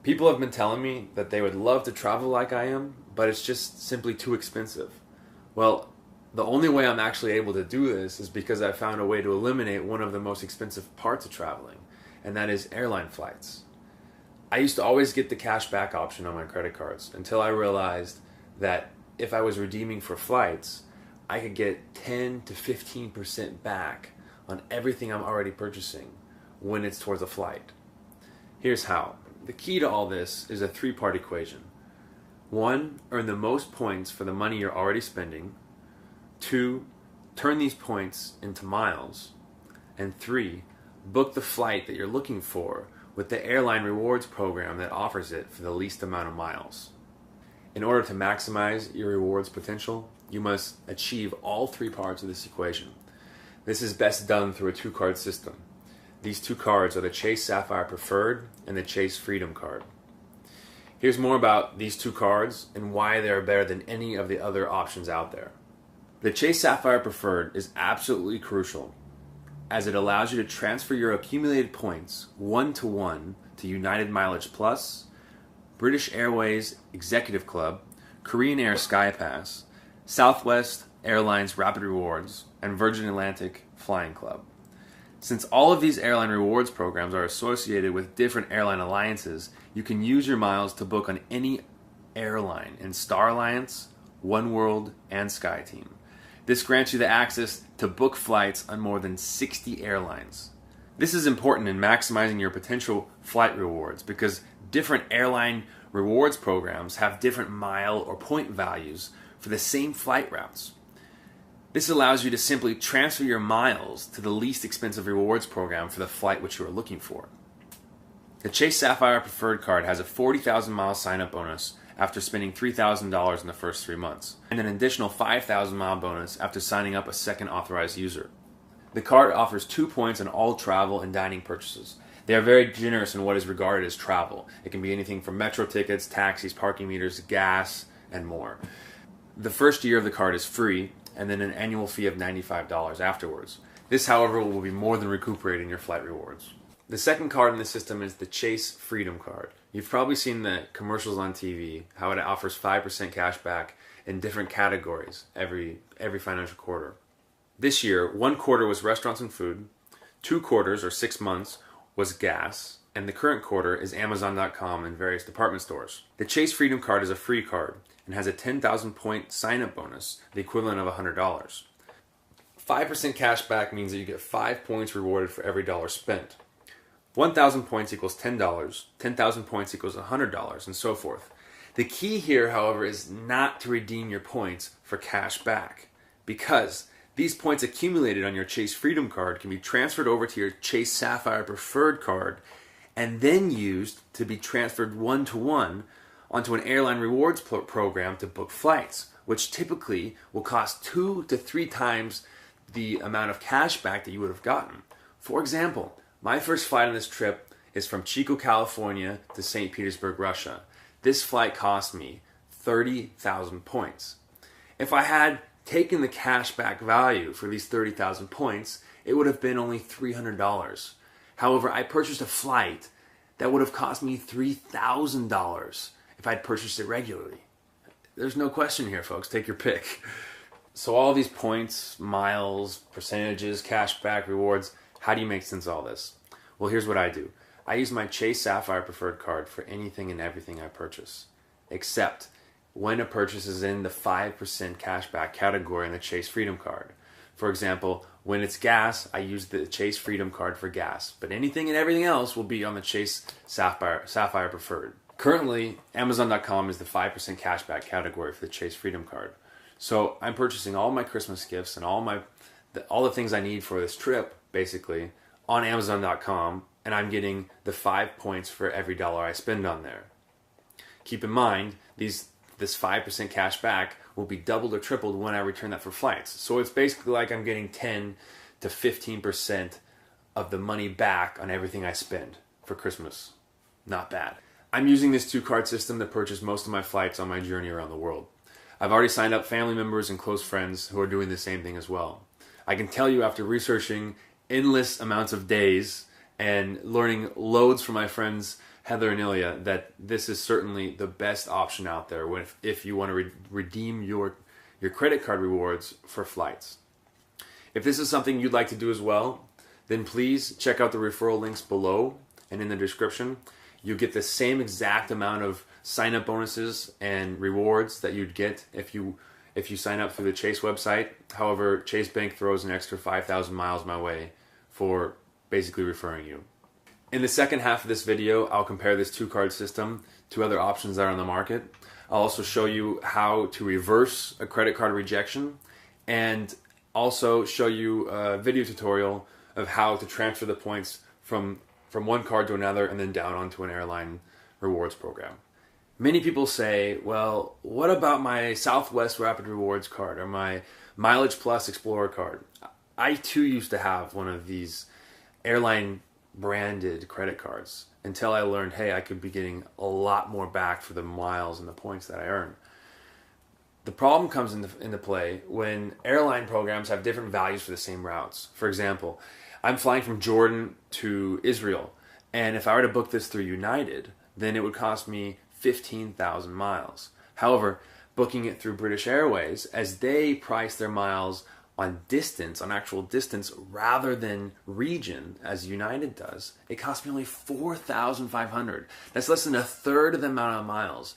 People have been telling me that they would love to travel like I am, but it's just simply too expensive. Well, the only way I'm actually able to do this is because I found a way to eliminate one of the most expensive parts of traveling, and that is airline flights. I used to always get the cash back option on my credit cards until I realized that if I was redeeming for flights, I could get 10 to 15% back on everything I'm already purchasing when it's towards a flight. Here's how. The key to all this is a three-part equation. 1, earn the most points for the money you're already spending. 2, turn these points into miles. And 3, book the flight that you're looking for with the airline rewards program that offers it for the least amount of miles. In order to maximize your rewards potential, you must achieve all three parts of this equation. This is best done through a 2-card system. These 2 cards are the Chase Sapphire Preferred and the Chase Freedom Card. Here's more about these 2 cards and why they are better than any of the other options out there. The Chase Sapphire Preferred is absolutely crucial as it allows you to transfer your accumulated points 1-to-1 to United Mileage Plus, British Airways Executive Club, Korean Air SkyPass, Southwest Airlines Rapid Rewards, and Virgin Atlantic Flying Club. Since all of these airline rewards programs are associated with different airline alliances, you can use your miles to book on any airline in Star Alliance, Oneworld, and SkyTeam. This grants you the access to book flights on more than 60 airlines. This is important in maximizing your potential flight rewards because different airline rewards programs have different mile or point values for the same flight routes. This allows you to simply transfer your miles to the least expensive rewards program for the flight which you are looking for. The Chase Sapphire Preferred Card has a 40,000 mile sign-up bonus after spending $3,000 in the first 3 months, and an additional 5,000 mile bonus after signing up a second authorized user. The card offers 2 points on all travel and dining purchases. They are very generous in what is regarded as travel. It can be anything from metro tickets, taxis, parking meters, gas, and more. The first year of the card is free, and then an annual fee of $95 afterwards. This, however, will be more than recuperating your flight rewards. The second card in the system is the Chase Freedom Card. You've probably seen the commercials on TV, how it offers 5% cash back in different categories every financial quarter. This year, 1 quarter was restaurants and food, 2 quarters, or 6 months, was gas, and the current quarter is Amazon.com and various department stores. The Chase Freedom Card is a free card and has a 10,000 point sign-up bonus, the equivalent of $100. 5% cash back means that you get 5 points rewarded for every dollar spent. 1,000 points equals $10, 10,000 points equals $100, and so forth. The key here, however, is not to redeem your points for cash back, because these points accumulated on your Chase Freedom Card can be transferred over to your Chase Sapphire Preferred Card and then used to be transferred 1-to-1 onto an airline rewards program to book flights, which typically will cost 2 to 3 times the amount of cash back that you would have gotten. For example, my first flight on this trip is from Chico, California to St. Petersburg, Russia. This flight cost me 30,000 points. If I had taken the cash back value for these 30,000 points, it would have been only $300. However, I purchased a flight that would have cost me $3,000 if I'd purchased it regularly. There's no question here, folks. Take your pick. So all these points, miles, percentages, cash back, rewards, how do you make sense of all this? Well, here's what I do. I use my Chase Sapphire Preferred Card for anything and everything I purchase, except when a purchase is in the 5% cashback category in the Chase Freedom Card. For example, when it's gas, I use the Chase Freedom Card for gas, but anything and everything else will be on the Chase Sapphire Preferred. Currently, Amazon.com is the 5% cashback category for the Chase Freedom Card. So I'm purchasing all my Christmas gifts and all the things I need for this trip, basically, on Amazon.com, and I'm getting the 5 points for every dollar I spend on there. Keep in mind, this 5% cash back will be doubled or tripled when I return that for flights. So it's basically like I'm getting 10 to 15% of the money back on everything I spend for Christmas. Not bad. I'm using this 2-card system to purchase most of my flights on my journey around the world. I've already signed up family members and close friends who are doing the same thing as well. I can tell you, after researching endless amounts of days and learning loads from my friends Heather and Ilya that this is certainly the best option out there if you want to redeem your credit card rewards for flights. If this is something you'd like to do as well, then please check out the referral links below and in the description. You get the same exact amount of sign-up bonuses and rewards that you'd get if you sign up through the Chase website. However, Chase Bank throws an extra 5,000 miles my way for basically referring you. In the second half of this video, I'll compare this two-card system to other options that are on the market. I'll also show you how to reverse a credit card rejection, and also show you a video tutorial of how to transfer the points from one card to another and then down onto an airline rewards program. Many people say, well, what about my Southwest Rapid Rewards card or my Mileage Plus Explorer card? I too used to have one of these airline branded credit cards until I learned, hey, I could be getting a lot more back for the miles and the points that I earn. The problem comes into play when airline programs have different values for the same routes. For example, I'm flying from Jordan to Israel, and if I were to book this through United, then it would cost me 15,000 miles. However, booking it through British Airways, as they price their miles on distance, on actual distance, rather than region, as United does, it cost me only 4,500. That's less than a third of the amount of miles.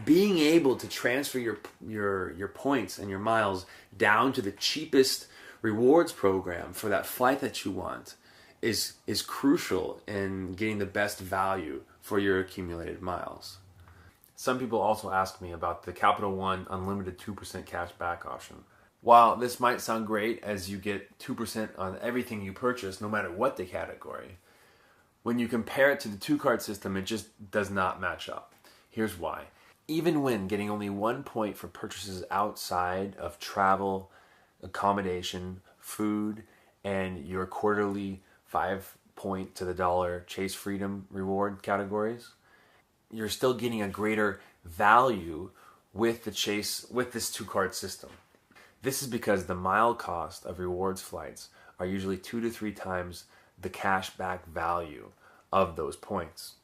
Being able to transfer your points and your miles down to the cheapest rewards program for that flight that you want is crucial in getting the best value for your accumulated miles. Some people also ask me about the Capital One unlimited 2% cash back option. While this might sound great as you get 2% on everything you purchase, no matter what the category, when you compare it to the two-card system, it just does not match up. Here's why. Even when getting only 1 point for purchases outside of travel, accommodation, food, and your quarterly 5 point to the dollar Chase Freedom reward categories, you're still getting a greater value with this two-card system. This is because the mile cost of rewards flights are usually 2 to 3 times the cash back value of those points.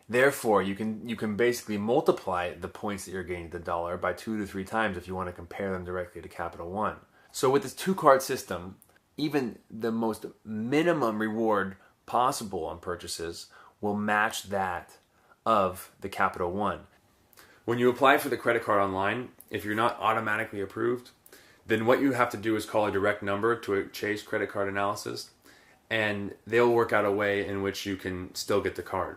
Therefore, you can basically multiply the points that you're getting to the dollar by 2 to 3 times if you want to compare them directly to Capital One. So with this two-card system, even the most minimum reward possible on purchases will match that of the Capital One. When you apply for the credit card online, if you're not automatically approved, then what you have to do is call a direct number to a Chase credit card analysis, and they'll work out a way in which you can still get the card.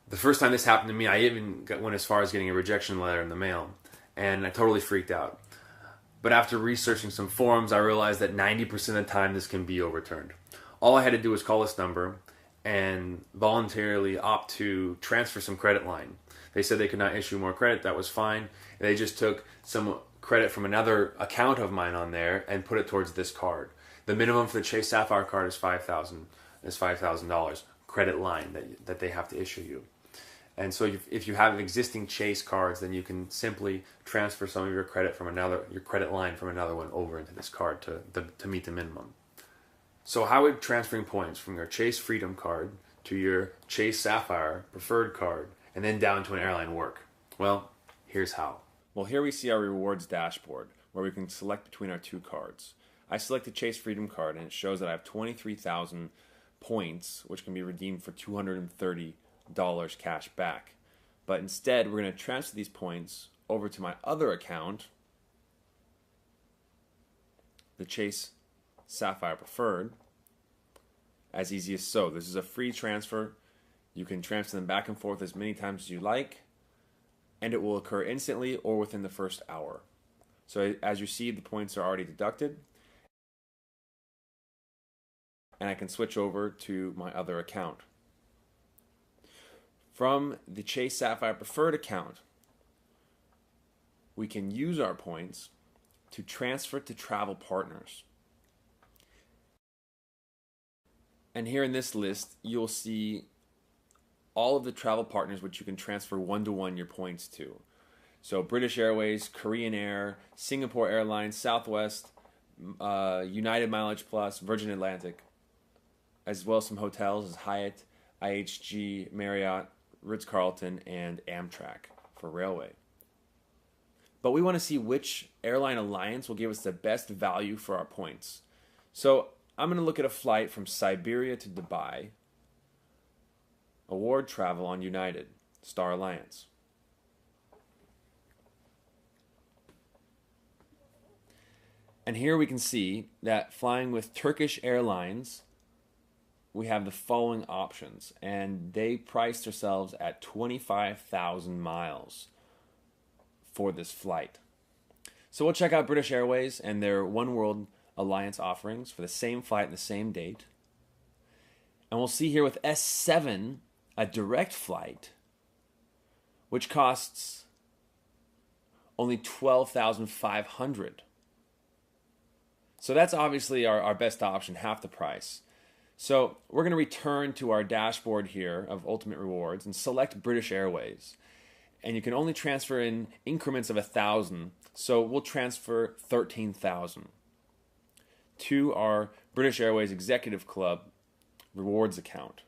The first time this happened to me, I even went as far as getting a rejection letter in the mail, and I totally freaked out. But after researching some forums, I realized that 90% of the time this can be overturned. All I had to do was call this number and voluntarily opt to transfer some credit line. They said they could not issue more credit, that was fine. They just took some credit from another account of mine on there and put it towards this card. The minimum for the Chase Sapphire card is $5,000 credit line that they have to issue you. And so if you have existing Chase cards, then you can simply transfer some of your credit line from another one over into this card to meet the minimum. So how would transferring points from your Chase Freedom card to your Chase Sapphire Preferred card and then down to an airline work? Well, here's how. Well, here we see our rewards dashboard where we can select between our two cards. I selected Chase Freedom card and it shows that I have 23,000 points, which can be redeemed for $230 cash back. But instead, we're going to transfer these points over to my other account, the Chase Sapphire Preferred, as easy as so. This is a free transfer. You can transfer them back and forth as many times as you like, and it will occur instantly or within the first hour. So as you see, the points are already deducted, and I can switch over to my other account. From the Chase Sapphire Preferred account, we can use our points to transfer to travel partners. And here in this list, you'll see all of the travel partners which you can transfer one-to-one your points to. So British Airways, Korean Air, Singapore Airlines, Southwest, United Mileage Plus, Virgin Atlantic, as well as some hotels as Hyatt, IHG, Marriott, Ritz-Carlton, and Amtrak for railway. But we want to see which airline alliance will give us the best value for our points. So I'm going to look at a flight from Siberia to Dubai, award travel on United, Star Alliance. And here we can see that flying with Turkish Airlines, we have the following options, and they priced themselves at 25,000 miles for this flight. So we'll check out British Airways and their One World Alliance offerings for the same flight and the same date. And we'll see here with S7, a direct flight, which costs only 12,500. So that's obviously our best option, half the price. So we're going to return to our dashboard here of Ultimate Rewards and select British Airways. And you can only transfer in increments of 1,000, so we'll transfer 13,000 to our British Airways Executive Club rewards account.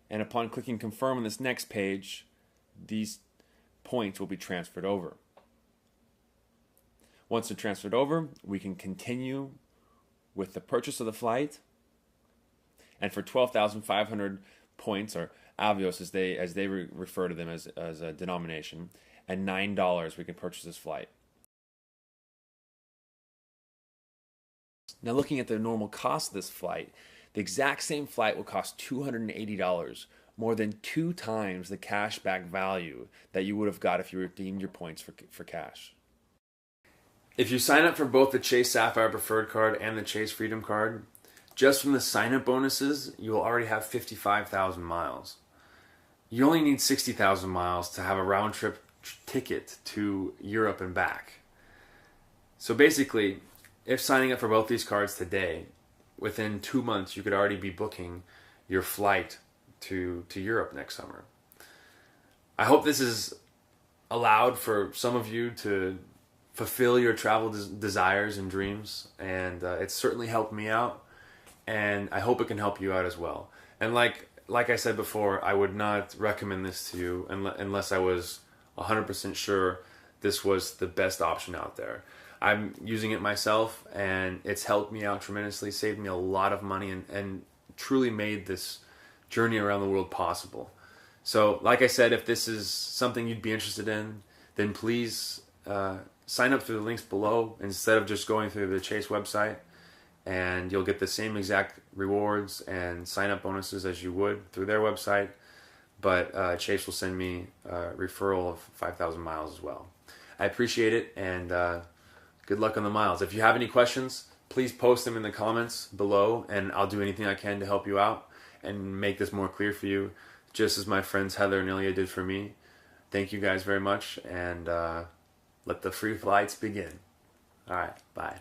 And upon clicking confirm on this next page, these points will be transferred over. Once they're transferred over, we can continue with the purchase of the flight. And for 12,500 points, or avios as they refer to them as a denomination, and $9 we can purchase this flight. Now looking at the normal cost of this flight, the exact same flight will cost $280, more than 2 times the cashback value that you would have got if you redeemed your points for cash. If you sign up for both the Chase Sapphire Preferred Card and the Chase Freedom Card, just from the sign-up bonuses, you will already have 55,000 miles. You only need 60,000 miles to have a round-trip ticket to Europe and back. So basically, if signing up for both these cards today, within 2 months you could already be booking your flight to Europe next summer. I hope this is allowed for some of you to fulfill your travel desires and dreams, and it's certainly helped me out. And I hope it can help you out as well. And like I said before, I would not recommend this to you unless I was 100% sure this was the best option out there. I'm using it myself, and it's helped me out tremendously, saved me a lot of money, and truly made this journey around the world possible. So like I said, if this is something you'd be interested in, then please sign up through the links below instead of just going through the Chase website. And you'll get the same exact rewards and sign-up bonuses as you would through their website, but Chase will send me a referral of 5,000 miles as well. I appreciate it, and good luck on the miles. If you have any questions, please post them in the comments below, and I'll do anything I can to help you out and make this more clear for you, just as my friends Heather and Ilya did for me. Thank you guys very much, and let the free flights begin. All right, bye.